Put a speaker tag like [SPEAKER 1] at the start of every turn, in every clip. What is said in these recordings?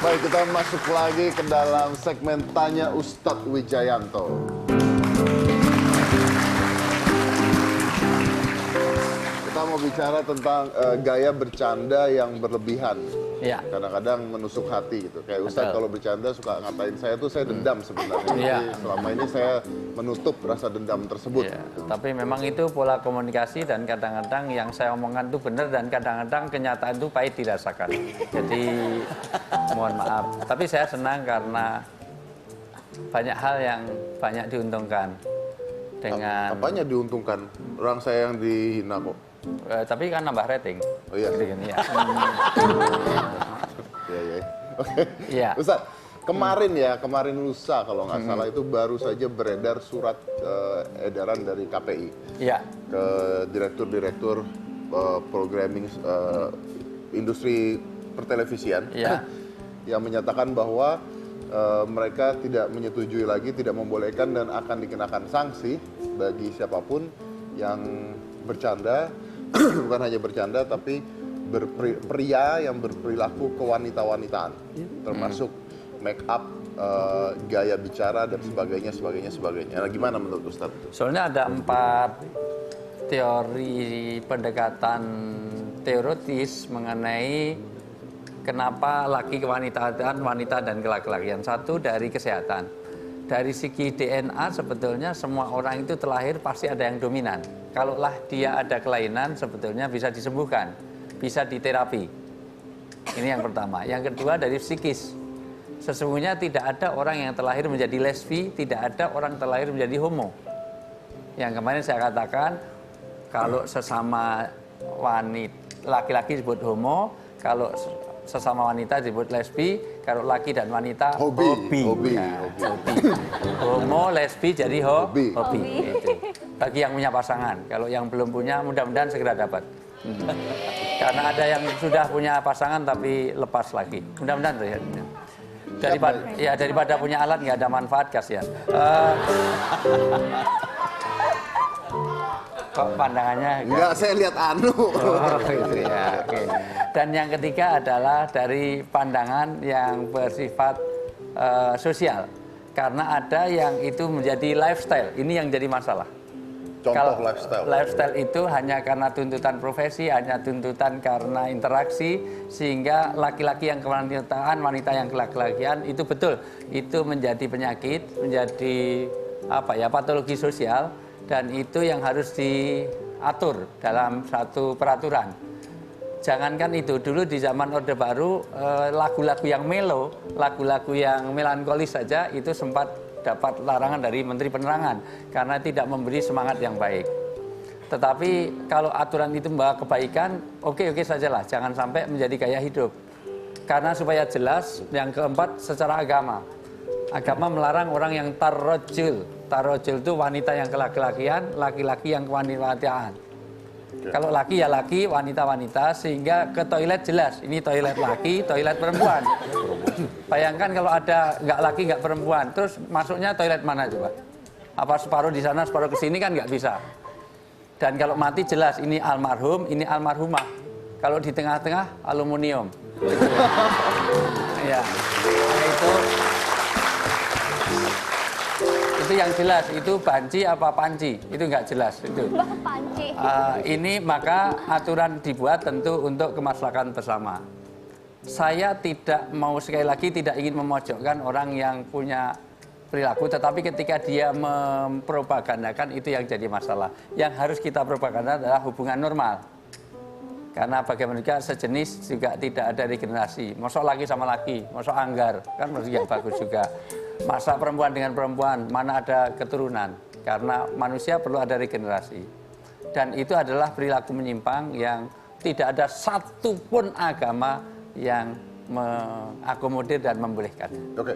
[SPEAKER 1] Baik, kita masuk lagi ke dalam segmen Tanya Ustadz Wijayanto. Kita mau bicara tentang gaya bercanda yang berlebihan.
[SPEAKER 2] Iya.
[SPEAKER 1] Kadang-kadang menusuk hati gitu. Kayak Ustadz kalau bercanda suka ngatain saya tuh saya dendam sebenarnya.
[SPEAKER 2] Iya.
[SPEAKER 1] Jadi selama ini saya menutup rasa dendam tersebut.
[SPEAKER 2] Iya. Tapi memang itu pola komunikasi dan kadang-kadang yang saya omongkan itu benar dan kadang-kadang kenyataan itu pahit dirasakan. Jadi mohon maaf. Tapi saya senang karena banyak hal yang banyak diuntungkan dengan.
[SPEAKER 1] Apanya diuntungkan? Orang saya yang dihina kok.
[SPEAKER 2] Tapi kan nambah rating.
[SPEAKER 1] Oh iya.
[SPEAKER 2] Gini, ya.
[SPEAKER 1] Iya. Oke.
[SPEAKER 2] Iya.
[SPEAKER 1] Ustadz, kemarin lusa kalau nggak salah itu baru saja beredar surat edaran dari KPI
[SPEAKER 2] Iya.
[SPEAKER 1] ke direktur-direktur programming industri pertelevisian
[SPEAKER 2] Iya.
[SPEAKER 1] yang menyatakan bahwa mereka tidak menyetujui lagi, tidak membolehkan dan akan dikenakan sanksi bagi siapapun yang bercanda, bukan hanya bercanda tapi pria yang berperilaku kewanita-wanitaan, termasuk make up, gaya bicara dan sebagainya. Nah, gimana menurut Ustadz?
[SPEAKER 2] Soalnya ada 4 teori pendekatan teoritis mengenai kenapa laki kewanitaan, wanita dan kelaki-lakian. Satu dari kesehatan. Dari segi DNA sebetulnya semua orang itu terlahir pasti ada yang dominan. Kalaulah dia ada kelainan sebetulnya bisa disembuhkan, bisa diterapi. Ini yang pertama. Yang kedua dari psikis. Sesungguhnya tidak ada orang yang terlahir menjadi lesbi, tidak ada orang terlahir menjadi homo. Yang kemarin saya katakan, kalau sesama wanita, laki-laki disebut homo, kalau sesama wanita disebut lesbi, kalau laki dan wanita hobi. Homo, lesbi jadi hobi. Gitu. Bagi yang punya pasangan, kalau yang belum punya mudah-mudahan segera dapat. Karena ada yang sudah punya pasangan tapi lepas lagi. Mudah-mudahan terjadi. Daripada punya alat nggak ada manfaat, kasihan. Kok pandangannya?
[SPEAKER 1] Enggak, saya lihat anu.
[SPEAKER 2] Gitu ya. Okay. Dan yang ketiga adalah dari pandangan yang bersifat sosial. Karena ada yang itu menjadi lifestyle. Ini yang jadi masalah.
[SPEAKER 1] Contoh
[SPEAKER 2] Kalau
[SPEAKER 1] lifestyle.
[SPEAKER 2] Lifestyle itu hanya karena tuntutan profesi, hanya tuntutan karena interaksi, sehingga laki-laki yang kewanitaan, wanita yang kelaki-lakian itu betul. Itu menjadi penyakit, menjadi patologi sosial. Dan itu yang harus diatur dalam satu peraturan. Jangankan itu, dulu di zaman Orde Baru, lagu-lagu yang melo, lagu-lagu yang melankolis saja itu sempat dapat larangan dari Menteri Penerangan karena tidak memberi semangat yang baik. Tetapi kalau aturan itu membawa kebaikan, oke sajalah, jangan sampai menjadi gaya hidup. Karena supaya jelas, yang keempat secara agama. Agama melarang orang yang tarrojul. Tarrojul itu wanita yang kelaki-lakian, laki-laki yang kewanitaan. Kalau laki ya laki, wanita-wanita, sehingga ke toilet jelas. Ini toilet laki, toilet perempuan. Bayangkan kalau ada nggak laki, nggak perempuan, terus masuknya toilet mana coba? Apa separuh di sana, separuh ke sini kan nggak bisa. Dan kalau mati jelas, ini almarhum, ini almarhumah. Kalau di tengah-tengah, aluminium. Ya, itu yang jelas, itu banci apa panci, itu nggak jelas itu.
[SPEAKER 3] Panci.
[SPEAKER 2] Ini maka aturan dibuat tentu untuk kemaslahatan bersama. Saya tidak mau, sekali lagi tidak ingin memojokkan orang yang punya perilaku, tetapi ketika dia mempropagandakan itu yang jadi masalah. Yang harus kita propaganda adalah hubungan normal. Karena bagaimana juga sejenis juga tidak ada regenerasi. Masa laki sama laki, masa anggar, kan yang bagus juga. Masa perempuan dengan perempuan, mana ada keturunan. Karena manusia perlu ada regenerasi. Dan itu adalah perilaku menyimpang yang tidak ada satupun agama yang mengakomodir dan membolehkannya.
[SPEAKER 1] Oke,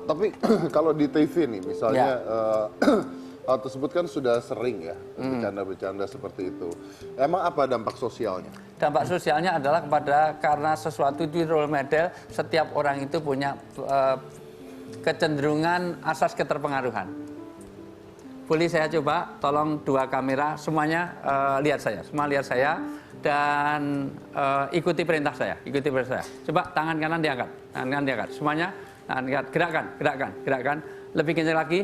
[SPEAKER 1] tapi kalau di TV nih misalnya hal tersebut kan sudah sering ya, bercanda-bercanda seperti itu. Emang apa dampak sosialnya?
[SPEAKER 2] Dampak sosialnya adalah karena sesuatu di role model, setiap orang itu punya kecenderungan asas keterpengaruhan. Boleh saya coba, tolong 2 kamera, semuanya lihat saya. Semua lihat saya. dan ikuti perintah saya. Ikuti perintah saya. Coba tangan kanan diangkat, semuanya diangkat, gerakkan. Lebih kencang lagi,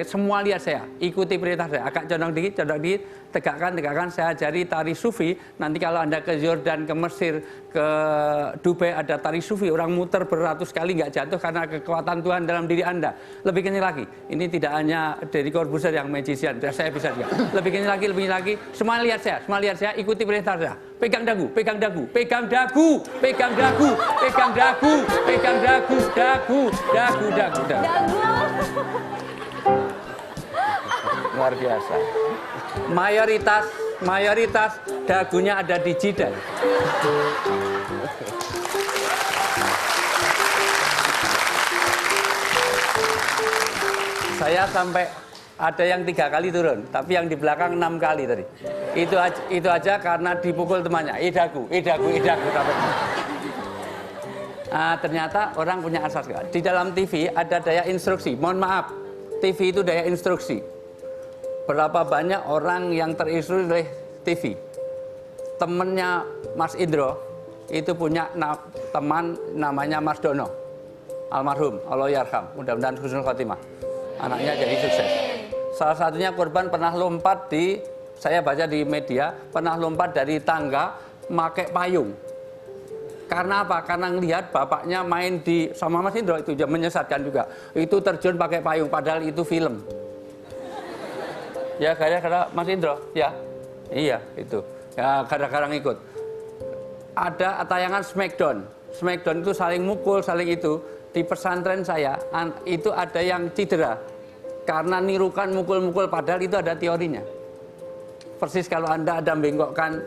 [SPEAKER 2] semua lihat saya, ikuti perintah saya. Agak condong dikit, tegakkan. Saya ajari tari sufi. Nanti kalau Anda ke Jordan, ke Mesir, ke Dubai ada tari sufi, orang muter beratus kali nggak jatuh karena kekuatan Tuhan dalam diri Anda. Lebih kencang lagi. Ini tidak hanya Deddy Corbuzier yang magician, saya bisa juga. Lebih kencang lagi. Semua lihat saya, ikuti perintah saya. Pegang dagu. Luar biasa. Mayoritas dagunya ada di jidat. Saya sampai ada yang 3 kali turun, tapi yang di belakang 6 kali tadi. Itu aja karena dipukul temannya. Dagu. Ternyata orang punya asas. Di dalam TV ada daya instruksi. Mohon maaf, TV itu daya instruksi. Berapa banyak orang yang terinstruksi oleh TV? Temennya Mas Indro itu punya teman namanya Mas Dono, almarhum, Allah yarham, mudah-mudahan husnul khotimah. Anaknya jadi sukses. Salah satunya korban pernah lompat saya baca di media, pernah lompat dari tangga pakai payung. Karena apa? Karena ngelihat bapaknya main sama Mas Indro, itu menyesatkan juga. Itu terjun pakai payung, padahal itu film. Ya gara-gara Mas Indro, ya. Iya, itu. Ya gara-gara ngikut. Ada tayangan Smackdown. Smackdown itu saling mukul, saling itu. Di pesantren saya, itu ada yang cedera. Karena nirukan mukul-mukul, padahal itu ada teorinya. Persis kalau Anda ada bengkokkan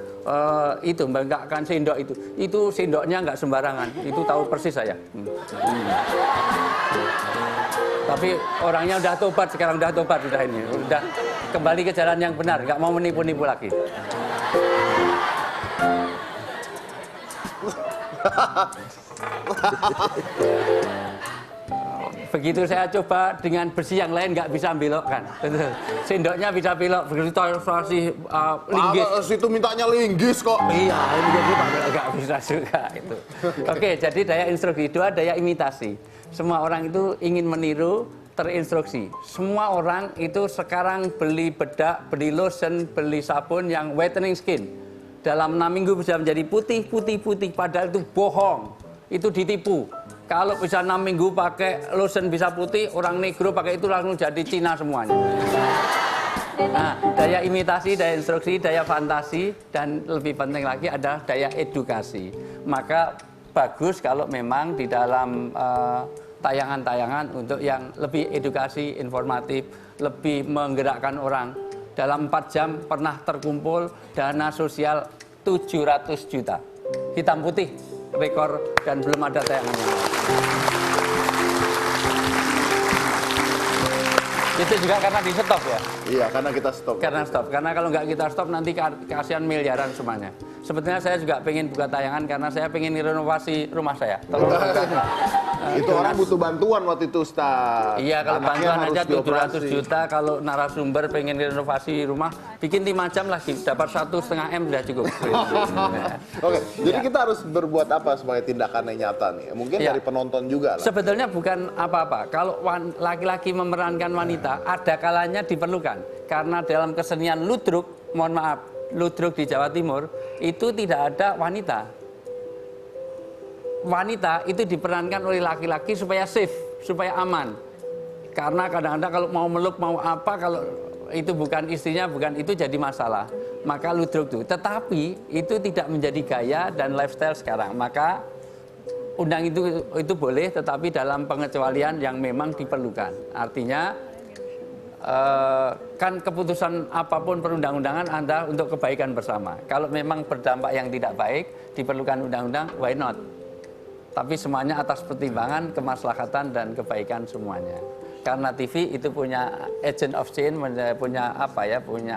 [SPEAKER 2] bengkakkan sendok itu sendoknya nggak sembarangan. Itu tahu persis saya. Tapi orangnya udah tobat, sekarang udah tobat ini. Udah kembali ke jalan yang benar, nggak mau menipu-nipu lagi. Begitu saya coba dengan besi yang lain nggak bisa belokkan. Sendoknya bisa belok, begitu translasi linggis.
[SPEAKER 1] Itu mintanya linggis kok.
[SPEAKER 2] Iya, jadi nggak bisa juga itu. Oke, jadi daya instruksi itu daya imitasi. Semua orang itu ingin meniru, terinstruksi. Semua orang itu sekarang beli bedak, beli lotion, beli sabun yang whitening skin. Dalam 6 minggu bisa menjadi putih, padahal itu bohong. Itu ditipu. Kalau bisa 6 minggu pakai lotion bisa putih, orang negro pakai itu langsung jadi Cina semuanya. Nah, daya imitasi, daya instruksi, daya fantasi, dan lebih penting lagi adalah daya edukasi. Maka bagus kalau memang di dalam tayangan-tayangan untuk yang lebih edukasi, informatif, lebih menggerakkan orang. Dalam 4 jam pernah terkumpul dana sosial 700 juta. Hitam putih, rekor, dan belum ada tayangan yang lain. Itu juga karena di stop ya?
[SPEAKER 1] Iya, karena kita stop.
[SPEAKER 2] Karena kalau nggak kita stop nanti kasihan miliaran semuanya. Sebetulnya saya juga pengen buka tayangan karena saya pengen renovasi rumah saya.
[SPEAKER 1] Itu orang butuh bantuan waktu itu, Ustaz.
[SPEAKER 2] Iya, kalau bantuan aja 700 juta, kalau narasumber pengen renovasi rumah, bikin 5 jam lagi, dapat 1,5 M sudah cukup.
[SPEAKER 1] Oke, jadi kita harus berbuat apa sebagai tindakan yang nyata nih? Mungkin dari penonton juga lah.
[SPEAKER 2] Sebetulnya bukan apa-apa. Kalau laki-laki memerankan wanita, ada kalanya diperlukan. Karena dalam kesenian ludruk, mohon maaf, ludruk di Jawa Timur, itu tidak ada wanita. Wanita itu diperankan oleh laki-laki supaya safe, supaya aman. Karena kadang-kadang kalau mau meluk, mau apa, kalau itu bukan istrinya, bukan itu jadi masalah. Maka ludruk itu. Tetapi itu tidak menjadi gaya dan lifestyle sekarang. Maka undang itu boleh, tetapi dalam pengecualian yang memang diperlukan. Artinya kan keputusan apapun perundang-undangan Anda untuk kebaikan bersama. Kalau memang berdampak yang tidak baik, diperlukan undang-undang, why not? Tapi semuanya atas pertimbangan kemaslahatan dan kebaikan semuanya. Karena TV itu punya agent of change, punya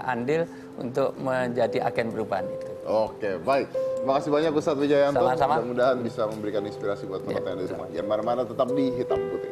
[SPEAKER 2] andil untuk menjadi agen perubahan itu.
[SPEAKER 1] Oke, baik. Terima kasih banyak Ustadz Wijayanto.
[SPEAKER 2] Sama-sama.
[SPEAKER 1] Mudah-mudahan bisa memberikan inspirasi buat penonton yang di rumah. Yang mana-mana tetap di Hitam Putih.